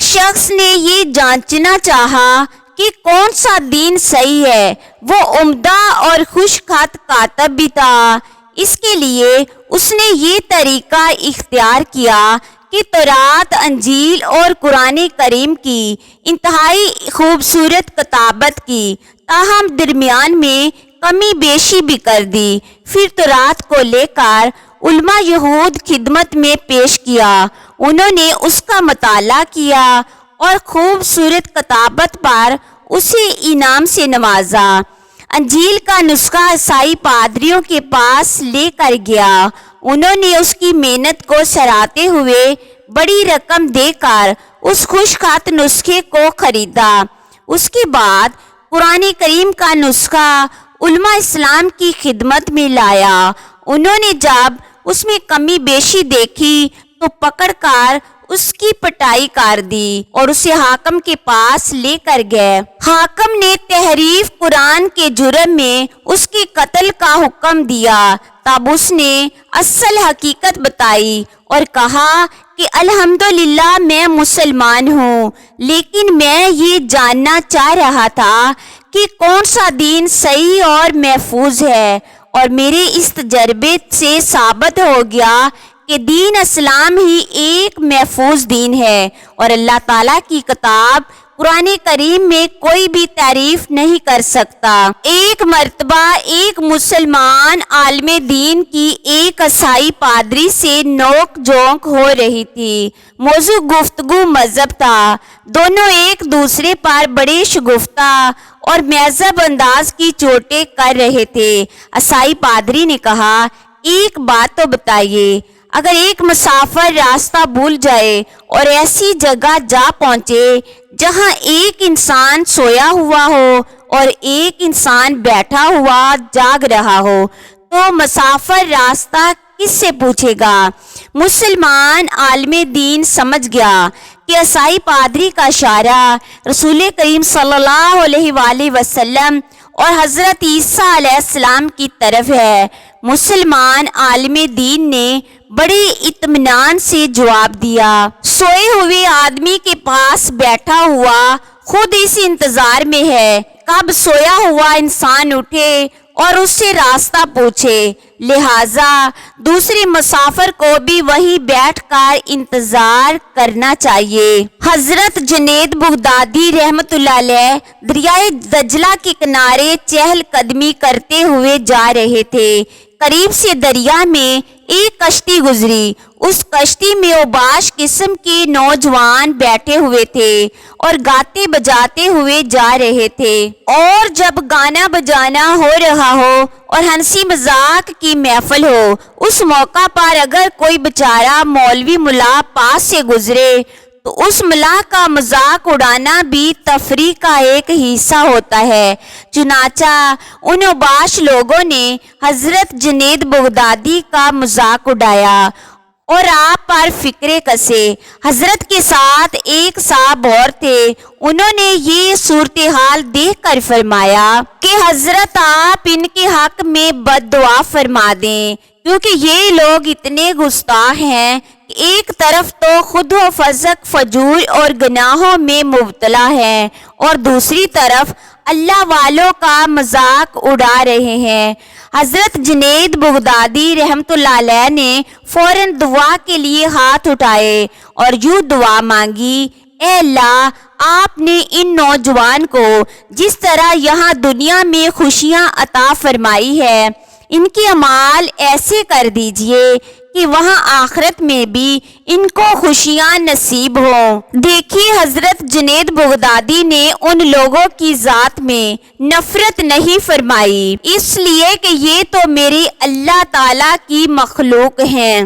شخص نے یہ جانچنا چاہا کہ کون سا دین صحیح ہے، وہ عمدہ اور خوش خط کاتب بھی تھا۔ اس کے لیے اس نے یہ طریقہ اختیار کیا کہ تورات، انجیل اور قرآن کریم کی انتہائی خوبصورت کتابت کی، تاہم درمیان میں کمی بیشی بھی کر دی۔ پھر تورات کو لے کر علماء یہود خدمت میں پیش کیا، انہوں نے اس کا مطالعہ کیا اور خوبصورت کتابت پر اسے انعام سے نوازا۔ انجیل کا نسخہ عیسائی پادریوں کے پاس لے کر گیا، انہوں نے اس کی محنت کو سراہتے ہوئے بڑی رقم دے کر اس خوش خط نسخے کو خریدا۔ اس کے بعد قرآن کریم کا نسخہ علماء اسلام کی خدمت میں لایا، انہوں نے جب اس میں کمی بیشی دیکھی تو پکڑ کر اس کی پٹائی کر دی اور اسے حاکم کے پاس لے کر گئے۔ حاکم نے تحریف قرآن کے جرم میں اس کے قتل کا حکم دیا۔ تب اس نے اصل حقیقت بتائی اور کہا کہ الحمدللہ میں مسلمان ہوں، لیکن میں یہ جاننا چاہ رہا تھا کہ کون سا دین صحیح اور محفوظ ہے، اور میرے اس تجربے سے ثابت ہو گیا کہ دین اسلام ہی ایک محفوظ دین ہے، اور اللہ تعالیٰ کی کتاب قرآن کریم میں کوئی بھی تعریف نہیں کر سکتا۔ ایک مرتبہ ایک مسلمان عالم دین کی ایک عیسائی پادری سے نوک جھونک ہو رہی تھی۔ موضوع گفتگو مذہب تھا، دونوں ایک دوسرے پر بڑے شگفتہ اور مہذب انداز کی چوٹیں کر رہے تھے۔ عیسائی پادری نے کہا، ایک بات تو بتائیے، اگر ایک مسافر راستہ بھول جائے اور ایسی جگہ جا پہنچے جہاں ایک انسان سویا ہوا ہو اور ایک انسان بیٹھا ہوا جاگ رہا ہو، تو مسافر راستہ کس سے پوچھے گا؟ مسلمان عالم دین سمجھ گیا کہ عیسائی پادری کا اشارہ رسول کریم صلی اللہ علیہ وآلہ وسلم اور حضرت عیسیٰ علیہ السلام کی طرف ہے۔ مسلمان عالم دین نے بڑے اطمینان سے جواب دیا، سوئے ہوئے آدمی کے پاس بیٹھا ہوا خود اس انتظار میں ہے کب سویا ہوا انسان اٹھے اور اس سے راستہ پوچھے، لہٰذا دوسرے مسافر کو بھی وہیں بیٹھ کر انتظار کرنا چاہیے۔ حضرت جنید بغدادی رحمۃ اللہ علیہ دریائے دجلہ کے کنارے چہل قدمی کرتے ہوئے جا رہے تھے۔ قریب سے دریا میں ایک کشتی گزری، اس کشتی میں اوباش قسم کے نوجوان بیٹھے ہوئے تھے اور گاتے بجاتے ہوئے جا رہے تھے، اور جب گانا بجانا ہو رہا ہو اور ہنسی مذاق کی محفل ہو، اس موقع پر اگر کوئی بیچارہ مولوی ملا پاس سے گزرے تو اس ملا کا مذاق اڑانا بھی تفریح کا ایک حصہ ہوتا ہے۔ چنانچہ ان اوباش لوگوں نے حضرت جنید بغدادی کا مذاق اڑایا اور آپ پر فکرے کسے۔ حضرت کے ساتھ ایک صاحب اور تھے، انہوں نے یہ صورتحال دیکھ کر فرمایا کہ حضرت آپ ان کے حق میں بد دعا فرما دیں، کیونکہ یہ لوگ اتنے گستاخ ہیں کہ ایک طرف تو خود و فسق، فجور اور گناہوں میں مبتلا ہیں، اور دوسری طرف اللہ والوں کا مذاق اڑا رہے ہیں۔ حضرت جنید بغدادی رحمۃ اللہ علیہ نے فوراً دعا کے لیے ہاتھ اٹھائے اور یوں دعا مانگی، اے اللہ، آپ نے ان نوجوان کو جس طرح یہاں دنیا میں خوشیاں عطا فرمائی ہے، ان کے اعمال ایسے کر دیجئے کہ وہاں آخرت میں بھی ان کو خوشیاں نصیب ہوں۔ دیکھیے، حضرت جنید بغدادی نے ان لوگوں کی ذات میں نفرت نہیں فرمائی، اس لیے کہ یہ تو میرے اللہ تعالیٰ کی مخلوق ہیں۔